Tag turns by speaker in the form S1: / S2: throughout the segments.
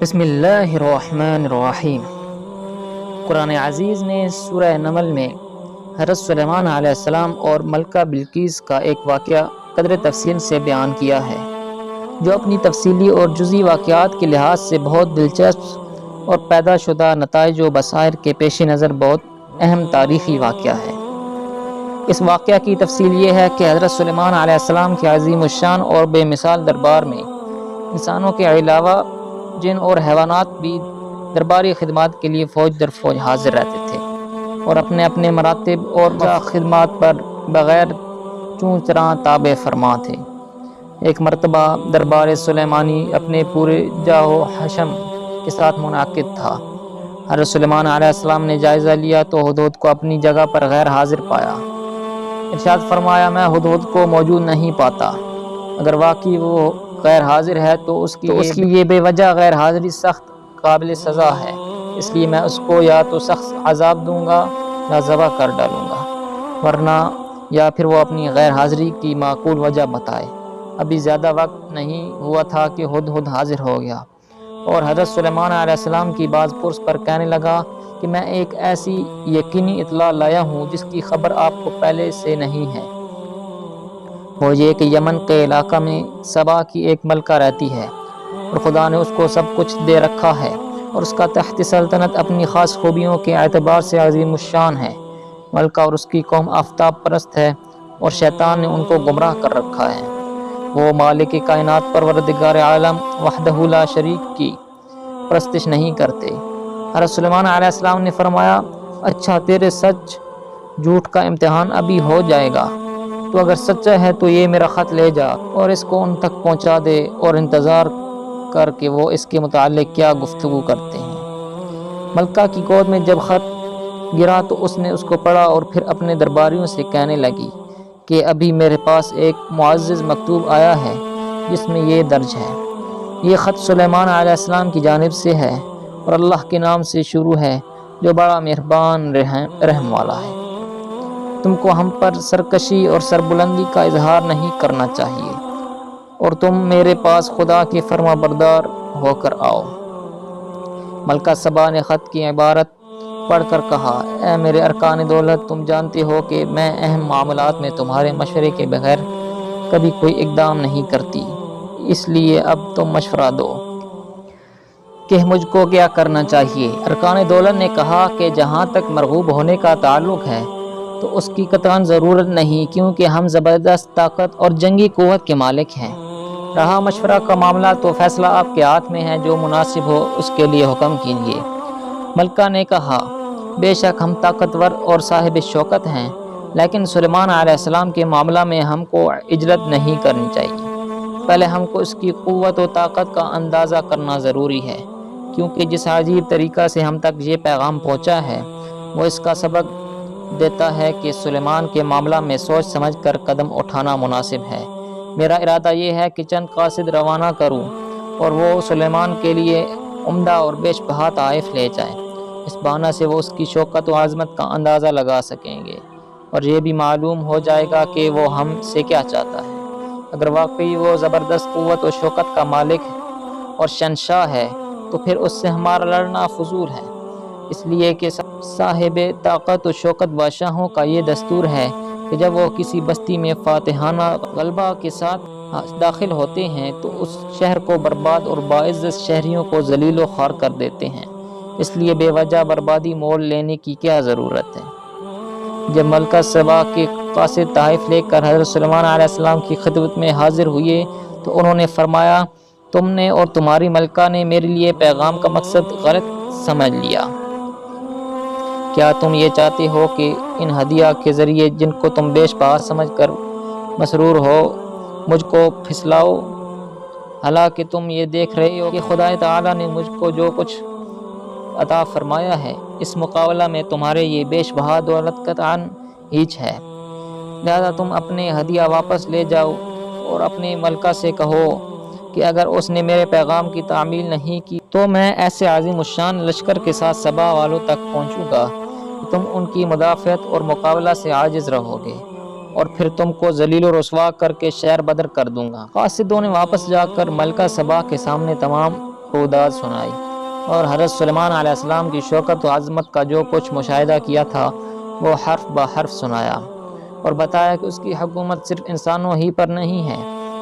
S1: بسم اللہ الرحمن الرحیم۔ قرآن عزیز نے سورہ نمل میں حضرت سلیمان علیہ السلام اور ملکہ بلقیس کا ایک واقعہ قدر تفصیل سے بیان کیا ہے، جو اپنی تفصیلی اور جزئی واقعات کے لحاظ سے بہت دلچسپ اور پیدا شدہ نتائج و بصائر کے پیش نظر بہت اہم تاریخی واقعہ ہے۔ اس واقعہ کی تفصیل یہ ہے کہ حضرت سلیمان علیہ السلام کے عظیم الشان اور بے مثال دربار میں انسانوں کے علاوہ جن اور حیوانات بھی درباری خدمات کے لیے فوج در فوج حاضر رہتے تھے اور اپنے اپنے مراتب اور خدمات پر بغیر چوں چراں تابع فرما تھے۔ ایک مرتبہ دربار سلیمانی اپنے پورے جاہ و حشم کے ساتھ منعقد تھا۔ حضرت سلیمان علیہ السلام نے جائزہ لیا تو ہدہد کو اپنی جگہ پر غیر حاضر پایا۔ ارشاد فرمایا، میں ہدہد کو موجود نہیں پاتا۔ اگر واقعی وہ غیر حاضر ہے تو اس کی یہ بے وجہ غیر حاضری سخت قابل سزا ہے، اس لیے میں اس کو یا تو سخت عذاب دوں گا یا ذبح کر ڈالوں گا، ورنہ یا پھر وہ اپنی غیر حاضری کی معقول وجہ بتائے۔ ابھی زیادہ وقت نہیں ہوا تھا کہ ہدہد حاضر ہو گیا اور حضرت سلیمان علیہ السلام کی باز پرس پر کہنے لگا کہ میں ایک ایسی یقینی اطلاع لایا ہوں جس کی خبر آپ کو پہلے سے نہیں ہے۔ وہ یہ کہ یمن کے علاقہ میں سبا کی ایک ملکہ رہتی ہے اور خدا نے اس کو سب کچھ دے رکھا ہے اور اس کا تحت سلطنت اپنی خاص خوبیوں کے اعتبار سے عظیم الشان ہے۔ ملکہ اور اس کی قوم آفتاب پرست ہے اور شیطان نے ان کو گمراہ کر رکھا ہے۔ وہ مالک کائنات پروردگار عالم وحدہ لا شریک کی پرستش نہیں کرتے۔ حضرت سلیمان علیہ السلام نے فرمایا، اچھا تیرے سچ جھوٹ کا امتحان ابھی ہو جائے گا، تو اگر سچا ہے تو یہ میرا خط لے جا اور اس کو ان تک پہنچا دے اور انتظار کر کے وہ اس کے متعلق کیا گفتگو کرتے ہیں۔ ملکہ کی گود میں جب خط گرا تو اس نے اس کو پڑھا اور پھر اپنے درباریوں سے کہنے لگی کہ ابھی میرے پاس ایک معزز مکتوب آیا ہے جس میں یہ درج ہے، یہ خط سلیمان علیہ السلام کی جانب سے ہے اور اللہ کے نام سے شروع ہے جو بڑا مہربان رحم والا ہے۔ تم کو ہم پر سرکشی اور سربلندی کا اظہار نہیں کرنا چاہیے اور تم میرے پاس خدا کے فرما بردار ہو کر آؤ۔ ملکہ سبا نے خط کی عبارت پڑھ کر کہا، اے میرے ارکان دولت، تم جانتے ہو کہ میں اہم معاملات میں تمہارے مشورے کے بغیر کبھی کوئی اقدام نہیں کرتی، اس لیے اب تم مشورہ دو کہ مجھ کو کیا کرنا چاہیے۔ ارکان دولت نے کہا کہ جہاں تک مرغوب ہونے کا تعلق ہے تو اس کی قطعاً ضرورت نہیں، کیونکہ ہم زبردست طاقت اور جنگی قوت کے مالک ہیں۔ رہا مشورہ کا معاملہ تو فیصلہ آپ کے ہاتھ میں ہے، جو مناسب ہو اس کے لیے حکم کیجیے۔ ملکہ نے کہا، بے شک ہم طاقتور اور صاحب شوکت ہیں، لیکن سلیمان علیہ السلام کے معاملہ میں ہم کو عجلت نہیں کرنی چاہیے۔ پہلے ہم کو اس کی قوت و طاقت کا اندازہ کرنا ضروری ہے، کیونکہ جس عجیب طریقہ سے ہم تک یہ پیغام پہنچا ہے وہ اس کا سبق دیتا ہے کہ سلیمان کے معاملہ میں سوچ سمجھ کر قدم اٹھانا مناسب ہے۔ میرا ارادہ یہ ہے کہ چند قاصد روانہ کروں اور وہ سلیمان کے لیے عمدہ اور بیش بہا تحائف لے جائیں۔ اس بہانہ سے وہ اس کی شوکت و عظمت کا اندازہ لگا سکیں گے اور یہ بھی معلوم ہو جائے گا کہ وہ ہم سے کیا چاہتا ہے۔ اگر واقعی وہ زبردست قوت و شوکت کا مالک اور شہنشاہ ہے تو پھر اس سے ہمارا لڑنا فضول ہے، اس لیے کہ صاحب طاقت و شوکت بادشاہوں کا یہ دستور ہے کہ جب وہ کسی بستی میں فاتحانہ غلبہ کے ساتھ داخل ہوتے ہیں تو اس شہر کو برباد اور باعزت شہریوں کو ذلیل و خوار کر دیتے ہیں، اس لیے بے وجہ بربادی مول لینے کی کیا ضرورت ہے۔ جب ملکہ سبا کے قاصد تحائف لے کر حضرت سلیمان علیہ السلام کی خدمت میں حاضر ہوئے تو انہوں نے فرمایا، تم نے اور تمہاری ملکہ نے میرے لیے پیغام کا مقصد غلط سمجھ لیا۔ کیا تم یہ چاہتے ہو کہ ان ہدیہ کے ذریعے جن کو تم بیش بہا سمجھ کر مسرور ہو مجھ کو پھسلاؤ؟ حالانکہ تم یہ دیکھ رہے ہو کہ خدا تعالیٰ نے مجھ کو جو کچھ عطا فرمایا ہے اس مقابلہ میں تمہارے یہ بیش بہا دولت قطعاً ہیچ ہے، لہذا تم اپنے ہدیہ واپس لے جاؤ اور اپنی ملکہ سے کہو کہ اگر اس نے میرے پیغام کی تعمیل نہیں کی تو میں ایسے عظیم الشان لشکر کے ساتھ سبا والوں تک پہنچوں گا کہ تم ان کی مدافعت اور مقابلہ سے عاجز رہو گے اور پھر تم کو ذلیل و رسوا کر کے شہر بدر کر دوں گا۔ قاصدوں نے واپس جا کر ملکہ سبا کے سامنے تمام روداد سنائی اور حضرت سلیمان علیہ السلام کی شوکت و عظمت کا جو کچھ مشاہدہ کیا تھا وہ حرف بہ حرف سنایا، اور بتایا کہ اس کی حکومت صرف انسانوں ہی پر نہیں ہے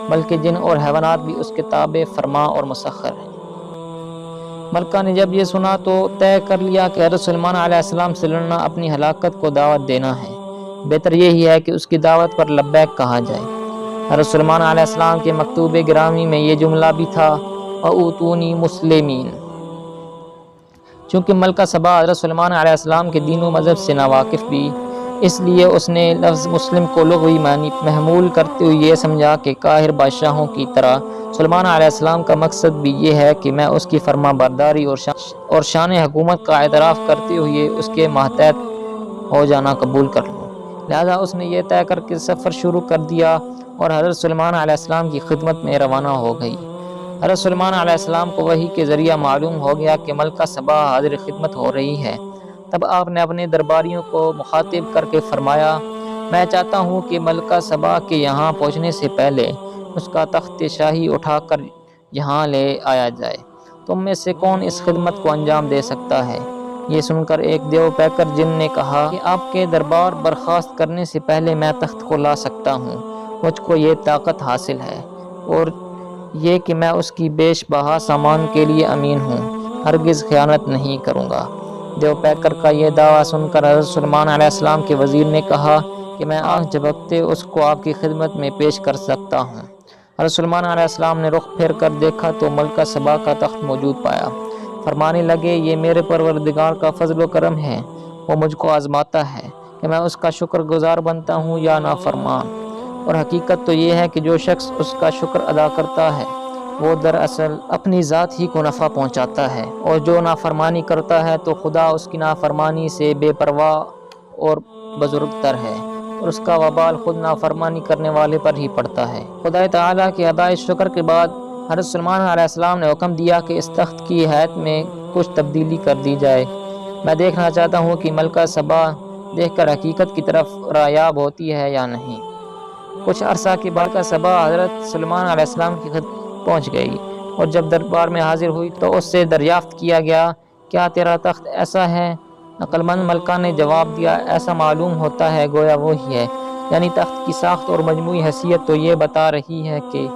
S1: بلکہ جن اور حیوانات بھی اس کے تابع فرما اور مسخر ہیں۔ ملکہ نے جب یہ سنا تو طے کر لیا کہ حضرت سلیمان علیہ السلام سے لڑنا اپنی ہلاکت کو دعوت دینا ہے، بہتر یہی ہے کہ اس کی دعوت پر لبیک کہا جائے۔ حضرت سلیمان علیہ السلام کے مکتوب گرامی میں یہ جملہ بھی تھا، وَأُوتُونِي مُسْلِمِينَ۔ چونکہ ملکہ سبا حضرت سلیمان علیہ السلام کے دین و مذہب سے ناواقف بھی، اس لیے اس نے لفظ مسلم کو لغوی معنی محمول کرتے ہوئے یہ سمجھا کہ قاہر بادشاہوں کی طرح سلیمان علیہ السلام کا مقصد بھی یہ ہے کہ میں اس کی فرما برداری اور شان حکومت کا اعتراف کرتے ہوئے اس کے ماتحت ہو جانا قبول کر لوں۔ لہذا اس نے یہ طے کر کے سفر شروع کر دیا اور حضرت سلیمان علیہ السلام کی خدمت میں روانہ ہو گئی۔ حضرت سلیمان علیہ السلام کو وحی کے ذریعہ معلوم ہو گیا کہ ملکہ سبا حاضر خدمت ہو رہی ہے۔ تب آپ نے اپنے درباریوں کو مخاطب کر کے فرمایا، میں چاہتا ہوں کہ ملکہ سبا کے یہاں پہنچنے سے پہلے اس کا تخت شاہی اٹھا کر یہاں لے آیا جائے۔ تم میں سے کون اس خدمت کو انجام دے سکتا ہے؟ یہ سن کر ایک دیو پیکر جن نے کہا کہ آپ کے دربار برخاست کرنے سے پہلے میں تخت کو لا سکتا ہوں، مجھ کو یہ طاقت حاصل ہے، اور یہ کہ میں اس کی بیش بہا سامان کے لیے امین ہوں، ہرگز خیانت نہیں کروں گا۔ دیو پیکر کا یہ دعویٰ سن کر حضرت سلیمان علیہ السلام کے وزیر نے کہا کہ میں آنکھ جھپکتے اس کو آپ کی خدمت میں پیش کر سکتا ہوں۔ حضرت سلیمان علیہ السلام نے رخ پھیر کر دیکھا تو ملکہ سبا کا تخت موجود پایا۔ فرمانے لگے، یہ میرے پروردگار کا فضل و کرم ہے، وہ مجھ کو آزماتا ہے کہ میں اس کا شکر گزار بنتا ہوں یا نافرمان، اور حقیقت تو یہ ہے کہ جو شخص اس کا شکر ادا کرتا ہے وہ دراصل اپنی ذات ہی کو نفع پہنچاتا ہے، اور جو نافرمانی کرتا ہے تو خدا اس کی نافرمانی سے بے پرواہ اور بزرگ تر ہے، اور اس کا وبال خود نافرمانی کرنے والے پر ہی پڑتا ہے۔ خدا تعالیٰ کے ادائے شکر کے بعد حضرت سلیمان علیہ السلام نے حکم دیا کہ اس تخت کی ہیئت میں کچھ تبدیلی کر دی جائے۔ میں دیکھنا چاہتا ہوں کہ ملکہ سبا دیکھ کر حقیقت کی طرف رایاب ہوتی ہے یا نہیں۔ کچھ عرصہ کے بعد ملکہ سبا حضرت سلیمان علیہ السلام کی خدمت پہنچ گئی، اور جب دربار میں حاضر ہوئی تو اس سے دریافت کیا گیا، کیا تیرا تخت ایسا ہے؟ عقل مند ملکہ نے جواب دیا، ایسا معلوم ہوتا ہے گویا وہی ہے، یعنی تخت کی ساخت اور مجموعی حیثیت تو یہ بتا رہی ہے کہ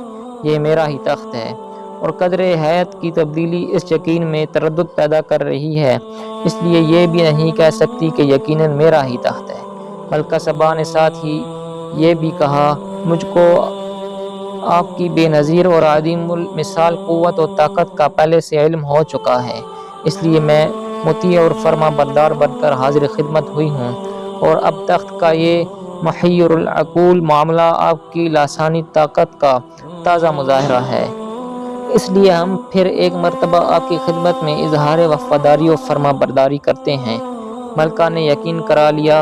S1: یہ میرا ہی تخت ہے، اور قدر ہیئت کی تبدیلی اس یقین میں تردد پیدا کر رہی ہے، اس لیے یہ بھی نہیں کہہ سکتی کہ یقیناً میرا ہی تخت ہے۔ ملکہ سبا نے ساتھ ہی یہ بھی کہا، مجھ کو آپ کی بے نظیر اور عظیم المثال قوت و طاقت کا پہلے سے علم ہو چکا ہے، اس لیے میں مطیع اور فرما بردار بن کر حاضر خدمت ہوئی ہوں، اور اب تخت کا یہ محیر العقول معاملہ آپ کی لاسانی طاقت کا تازہ مظاہرہ ہے، اس لیے ہم پھر ایک مرتبہ آپ کی خدمت میں اظہار وفاداری و فرما برداری کرتے ہیں۔ ملکہ نے یقین کرا لیا،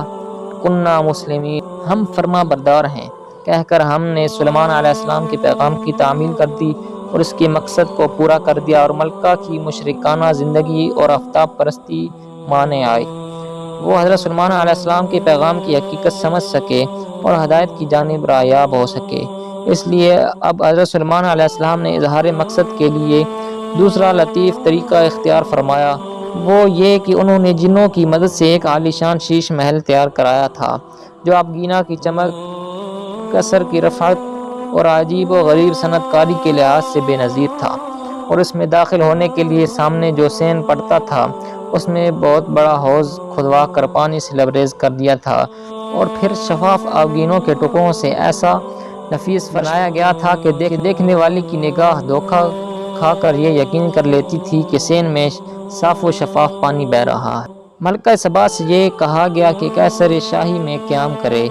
S1: کننا مسلمین، ہم فرما بردار ہیں کہہ کر ہم نے سلیمان علیہ السلام کے پیغام کی تعمیل کر دی اور اس کے مقصد کو پورا کر دیا، اور ملکہ کی مشرکانہ زندگی اور آفتاب پرستی مانے آئی۔ وہ حضرت سلیمان علیہ السلام کے پیغام کی حقیقت سمجھ سکے اور ہدایت کی جانب رایاب ہو سکے، اس لیے اب حضرت سلیمان علیہ السلام نے اظہار مقصد کے لیے دوسرا لطیف طریقہ اختیار فرمایا، وہ یہ کہ انہوں نے جنوں کی مدد سے ایک عالیشان شیش محل تیار کرایا تھا جو اب گینا کی چمک، کثر کی رفعت اور عجیب و غریب صنعت کاری کے لحاظ سے بے نظیر تھا، اور اس میں داخل ہونے کے لیے سامنے جو سین پڑتا تھا اس میں بہت بڑا حوض کھدوا کر پانی سے لبریز کر دیا تھا، اور پھر شفاف آبگینوں کے ٹکڑوں سے ایسا نفیس بنایا گیا تھا کہ دیکھنے والی کی نگاہ دھوکہ کھا کر یہ یقین کر لیتی تھی کہ سین میں صاف و شفاف پانی بہہ رہا ہے۔ ملکہ سبا سے یہ کہا گیا کہ قیصر شاہی میں قیام کرے۔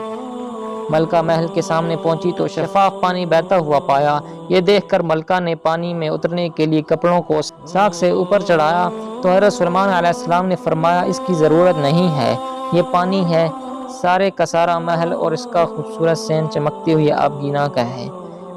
S1: ملکہ محل کے سامنے پہنچی تو شفاف پانی بہتا ہوا پایا۔ یہ دیکھ کر ملکہ نے پانی میں اترنے کے لیے کپڑوں کو ساکھ سے اوپر چڑھایا تو حضرت سلیمان علیہ السلام نے فرمایا، اس کی ضرورت نہیں ہے، یہ پانی ہے، سارے کا سارا محل اور اس کا خوبصورت سین چمکتے ہوئے آبگینا کا ہے۔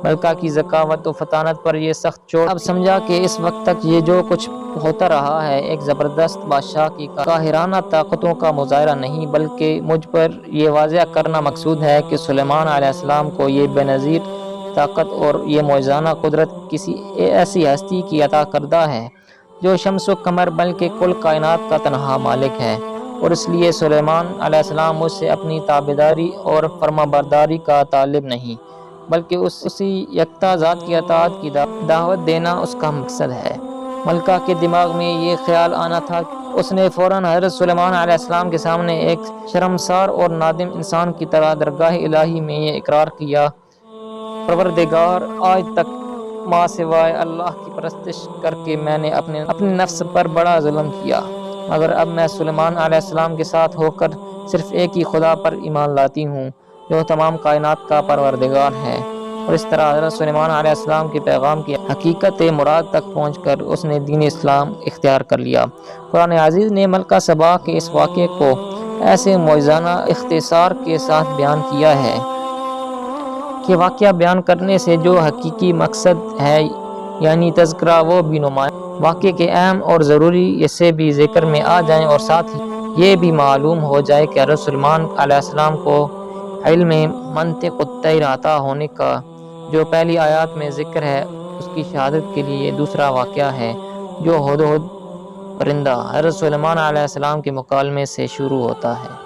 S1: ملکہ کی ذکاوت و فطانت پر یہ سخت چوٹ اب سمجھا کہ اس وقت تک یہ جو کچھ ہوتا رہا ہے ایک زبردست بادشاہ کی قاہرانہ طاقتوں کا مظاہرہ نہیں، بلکہ مجھ پر یہ واضح کرنا مقصود ہے کہ سلیمان علیہ السلام کو یہ بے نظیر طاقت اور یہ معجزانہ قدرت کسی ایسی ہستی کی عطا کردہ ہے جو شمس و قمر بلکہ کل کائنات کا تنہا مالک ہے، اور اس لیے سلیمان علیہ السلام مجھ سے اپنی تابعداری اور فرما برداری کا طالب نہیں، بلکہ اسی یکتا ذات کی اطاعت کی دعوت دینا اس کا مقصد ہے۔ ملکہ کے دماغ میں یہ خیال آنا تھا، اس نے فوراً حضرت سلیمان علیہ السلام کے سامنے ایک شرمسار اور نادم انسان کی طرح درگاہ الہی میں یہ اقرار کیا: پروردگار، آج تک ماں سوائے اللہ کی پرستش کر کے میں نے اپنے نفس پر بڑا ظلم کیا، مگر اب میں سلیمان علیہ السلام کے ساتھ ہو کر صرف ایک ہی خدا پر ایمان لاتی ہوں جو تمام کائنات کا پروردگار ہے۔ اور اس طرح حضرت سلیمان علیہ السلام کے پیغام کی حقیقت مراد تک پہنچ کر اس نے دین اسلام اختیار کر لیا۔ قرآن عزیز نے ملکہ سبا کے اس واقعے کو ایسے معجزانہ اختصار کے ساتھ بیان کیا ہے کہ واقعہ بیان کرنے سے جو حقیقی مقصد ہے یعنی تذکرہ وہ بھی نمایاں، واقعے کے اہم اور ضروری حصے بھی ذکر میں آ جائیں، اور ساتھ ہی یہ بھی معلوم ہو جائے کہ حضرت سلیمان علیہ السلام کو علم منطق الطیر عطا ہونے کا جو پہلی آیات میں ذکر ہے، اس کی شہادت کے لیے دوسرا واقعہ ہے جو ہدہد پرندہ حضرت سلیمان علیہ السلام کے مکالمے سے شروع ہوتا ہے۔